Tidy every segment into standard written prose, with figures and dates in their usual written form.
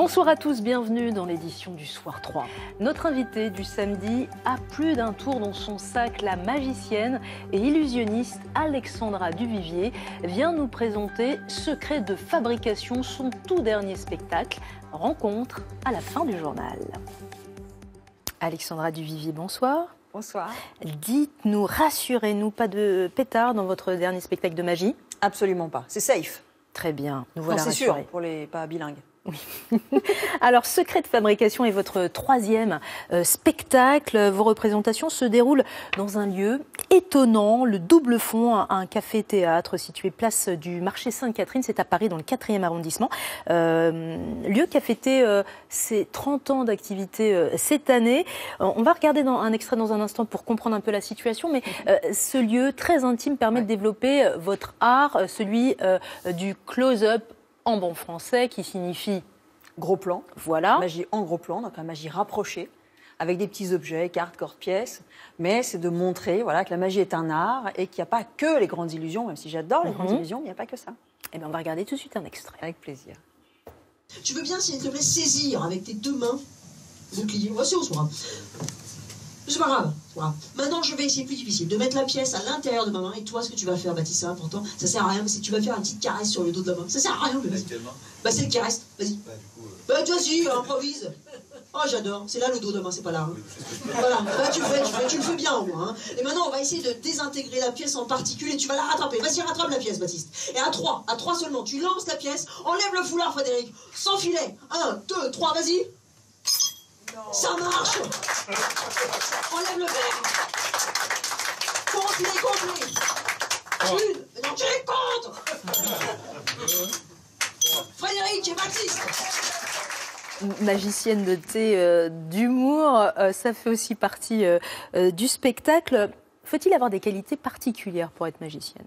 Bonsoir à tous, bienvenue dans l'édition du Soir 3. Notre invitée du samedi a plus d'un tour dans son sac. La magicienne et illusionniste Alexandra Duvivier vient nous présenter Secret de fabrication, son tout dernier spectacle. Rencontre à la fin du journal. Alexandra Duvivier, bonsoir. Bonsoir. Dites-nous, rassurez-nous, pas de pétard dans votre dernier spectacle de magie? Absolument pas, c'est safe. Très bien, nous voilà c'est rassurés. sûr, pour les pas bilingues. Oui. Alors, Secret de fabrication est votre troisième spectacle. Vos représentations se déroulent dans un lieu étonnant, le Double Fond, un café-théâtre situé place du marché Sainte-Catherine. C'est à Paris, dans le 4e arrondissement. Lieu qui a fêté ses 30 ans d'activité cette année. On va regarder un extrait dans un instant pour comprendre un peu la situation. Mais ce lieu très intime permet de développer votre art, celui du close-up en bon français, qui signifie gros plan. Voilà. Magie en gros plan, donc la magie rapprochée, avec des petits objets, cartes, cordes, pièces. Mais c'est de montrer voilà, que la magie est un art et qu'il n'y a pas que les grandes illusions, même si j'adore les grandes illusions, il n'y a pas que ça. Eh bien, on va regarder tout de suite un extrait. Avec plaisir. Tu veux bien, s'il te plaît, saisir avec tes deux mains le bouclier. Ouais, c'est pas grave. C'est pas grave. Maintenant, je vais essayer plus difficile, de mettre la pièce à l'intérieur de ma main. Et toi, ce que tu vas faire, Baptiste, c'est important. Ça sert à rien, mais si tu vas faire une petite caresse sur le dos de la main. Ça sert à rien, mais vas-y. Bah, c'est le qui reste. Vas-y. Bah, vas-y, improvise. Oh, j'adore. C'est là le dos de la main, c'est pas là. Hein. Voilà. Bah, tu le fais bien, au moins. Hein. Et maintenant, on va essayer de désintégrer la pièce en particules et tu vas la rattraper. Vas-y, rattrape la pièce, Baptiste. Et à trois seulement, tu lances la pièce, enlève le foulard, Frédéric, sans filet. 1, 2, 3, vas-y. Ça marche. Enlève le verre. Compte-les. Une. Non, tu les comptes. Frédéric et Baptiste. Magicienne de thé, d'humour, ça fait aussi partie du spectacle. Faut-il avoir des qualités particulières pour être magicienne?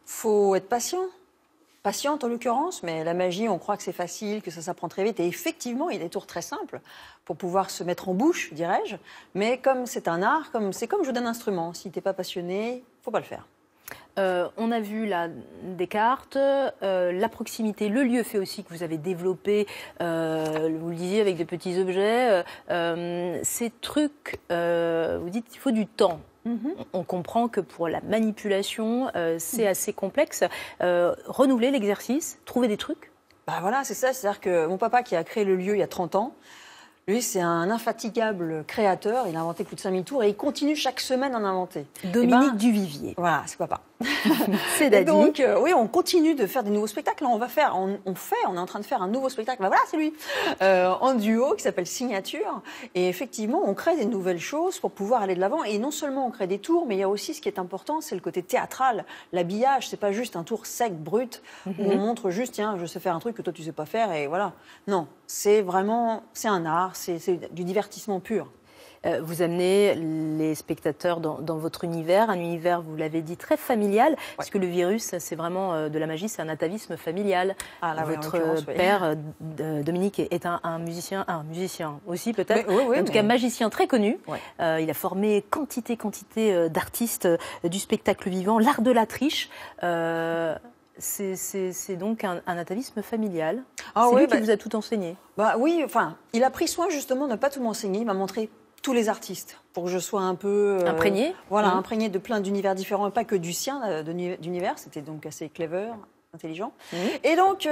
Faut être patient. Patiente en l'occurrence, mais la magie, on croit que c'est facile, que ça s'apprend très vite. Et effectivement, il y a des tours très simples pour pouvoir se mettre en bouche, dirais-je. Mais comme c'est un art, c'est comme jouer d'un instrument. Si t'es pas passionné, faut pas le faire. On a vu là des cartes, la proximité, le lieu fait aussi que vous avez développé, vous le disiez, avec des petits objets. Ces trucs, vous dites qu'il faut du temps. On comprend que pour la manipulation, c'est assez complexe. Renouveler l'exercice, trouver des trucs. Bah voilà, c'est ça. C'est-à-dire que mon papa qui a créé le lieu il y a 30 ans, lui, c'est un infatigable créateur. Il a inventé plus de 5000 tours et il continue chaque semaine à en inventer. Dominique Duvivier. Voilà, c'est papa. C'est Daddy. Donc, oui, on continue de faire des nouveaux spectacles. Là, on est en train de faire un nouveau spectacle. Ben voilà, c'est lui. En duo, qui s'appelle Signature. Et effectivement, on crée des nouvelles choses pour pouvoir aller de l'avant. Et non seulement on crée des tours, mais il y a aussi ce qui est important, c'est le côté théâtral. L'habillage, c'est pas juste un tour sec, brut, où on montre juste, tiens, je sais faire un truc que toi tu sais pas faire, et voilà. Non, c'est vraiment, c'est un art, c'est du divertissement pur. Vous amenez les spectateurs dans votre univers, un univers, vous l'avez dit, très familial, parce que le virus, c'est vraiment de la magie, c'est un atavisme familial. Ah, là, votre père, Dominique, est un musicien aussi peut-être, en tout cas magicien très connu. Il a formé quantité d'artistes du spectacle vivant, l'art de la triche. C'est donc un atavisme familial. C'est lui qui vous a tout enseigné. Bah oui, enfin, il a pris soin justement de ne pas tout m'enseigner. Il m'a montré tous les artistes pour que je sois un peu imprégné. Voilà, imprégné de plein d'univers différents, et pas que du sien d'univers. C'était donc assez clever, intelligent. Et donc,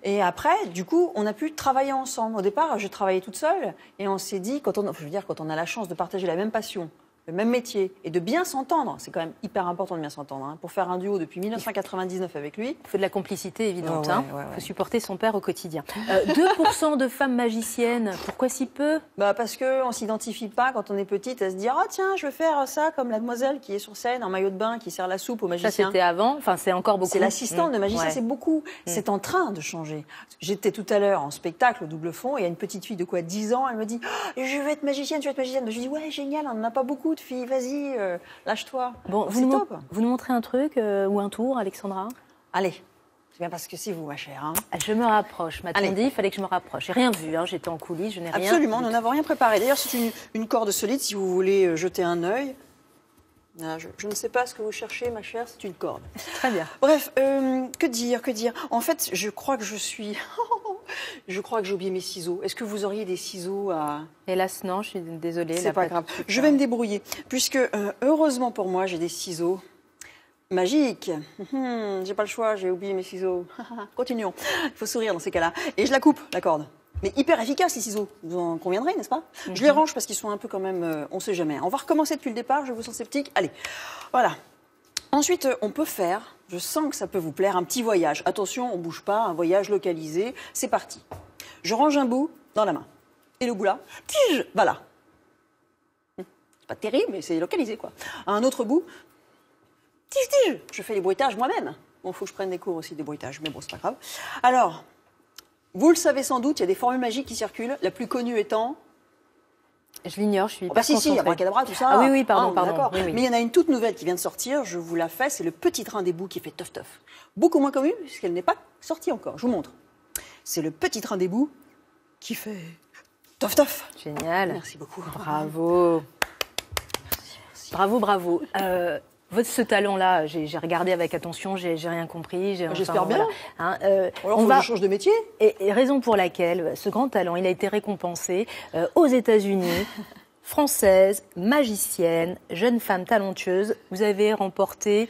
et après, du coup, on a pu travailler ensemble. Au départ, je travaillais toute seule, et on s'est dit, quand on a la chance de partager la même passion, le même métier, et de bien s'entendre, c'est quand même hyper important de bien s'entendre. Hein. Pour faire un duo depuis 1999 avec lui. Il faut de la complicité évidente. Il faut supporter son père au quotidien. 2% de femmes magiciennes, pourquoi si peu? Bah parce qu'on ne s'identifie pas quand on est petite à se dire « Ah tiens, je veux faire ça comme la demoiselle qui est sur scène en maillot de bain, qui sert la soupe aux magiciens. » Ça c'était avant, enfin c'est encore beaucoup. C'est l'assistante de magicien, c'est beaucoup. C'est en train de changer. J'étais tout à l'heure en spectacle au Double Fond, et il y a une petite fille de quoi, 10 ans, elle me dit oh, « Je veux être magicienne, je veux être magicienne. » Je dis « Ouais, génial, on n'en a pas beaucoup. Fille, vas-y, lâche-toi. » Bon, vous nous montrez un truc ou un tour, Alexandra? Allez, c'est bien parce que c'est vous, ma chère. Hein. Je me rapproche, m'a-t-on dit, il fallait que je me rapproche. J'ai rien vu, hein. J'étais en coulisses, je n'ai rien. Absolument, nous n'avons rien préparé. D'ailleurs, c'est une corde solide si vous voulez jeter un œil. Je ne sais pas ce que vous cherchez, ma chère, c'est une corde. Très bien. Bref, que dire? En fait, je crois que je suis Je crois que j'ai oublié mes ciseaux. Est-ce que vous auriez des ciseaux à... Hélas, non, je suis désolée. C'est pas grave. Je vais me débrouiller. Puisque, heureusement pour moi, j'ai des ciseaux magiques. J'ai pas le choix, j'ai oublié mes ciseaux. Continuons. Il faut sourire dans ces cas-là. Et je la coupe, la corde. Mais hyper efficace, les ciseaux. Vous en conviendrez, n'est-ce pas? Je les range parce qu'ils sont un peu quand même... on sait jamais. On va recommencer depuis le départ, je vous sens sceptique. Allez, voilà. Ensuite, on peut faire, je sens que ça peut vous plaire, un petit voyage. Attention, on bouge pas, un voyage localisé. C'est parti. Je range un bout dans la main. Et le bout là, tige, voilà. C'est pas terrible, mais c'est localisé, quoi. Un autre bout, tige, tige. Je fais les bruitages moi-même. Bon, faut que je prenne des cours aussi des bruitages, mais bon, c'est pas grave. Alors, vous le savez sans doute, il y a des formules magiques qui circulent. La plus connue étant... Je l'ignore, je suis pas si, abracadabra, tout ça. Ah oui, pardon. D'accord. Oui. Mais il y en a une toute nouvelle qui vient de sortir, je vous la fais, c'est le petit train des bouts qui fait tof tof. Beaucoup moins connue, puisqu'elle n'est pas sortie encore. Je vous montre. C'est le petit train des bouts qui fait tof tof. Génial. Merci beaucoup. Bravo. Bravo. Ce talent-là, j'ai regardé avec attention, j'ai rien compris. J'espère bien. Voilà. Alors, faut que je change de métier. Et raison pour laquelle ce grand talent, il a été récompensé aux États-Unis. Française, magicienne, jeune femme talentueuse. Vous avez remporté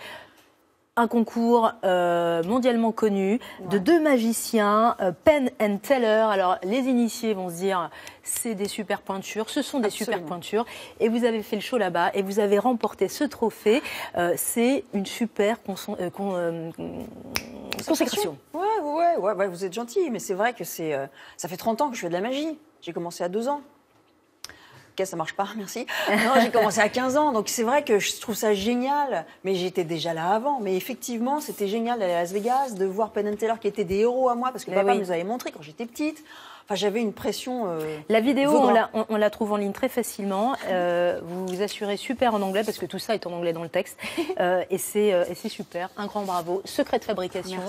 un concours mondialement connu de 2 magiciens, Penn and Teller. Alors, les initiés vont se dire, c'est des super pointures, ce sont des super pointures. Et vous avez fait le show là-bas et vous avez remporté ce trophée. C'est une super consécration. Ouais, vous êtes gentil, mais c'est vrai que ça fait 30 ans que je fais de la magie. J'ai commencé à 2 ans. Ok, ça marche pas, merci. Non, j'ai commencé à 15 ans, donc c'est vrai que je trouve ça génial. Mais j'étais déjà là avant. Mais effectivement, c'était génial d'aller à Las Vegas, de voir Penn and Teller qui étaient des héros à moi, parce que papa nous avait montré quand j'étais petite. Enfin, j'avais une pression. La vidéo, on la trouve en ligne très facilement. Vous vous assurez super en anglais, parce que tout ça est en anglais dans le texte. Et c'est super. Un grand bravo. Secret de fabrication.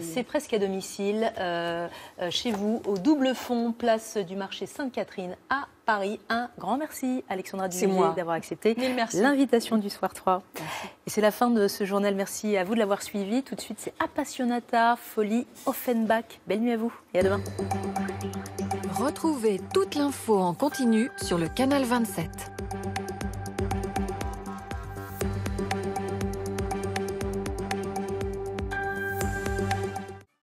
C'est presque à domicile. Chez vous, au Double Fond, place du marché Sainte-Catherine à Paris. Un grand merci, Alexandra Duvillier, d'avoir accepté l'invitation du Soir 3. Merci. Et c'est la fin de ce journal. Merci à vous de l'avoir suivi. Tout de suite, c'est Appassionata, Folie, Offenbach. Belle nuit à vous et à demain. Retrouvez toute l'info en continu sur le canal 27.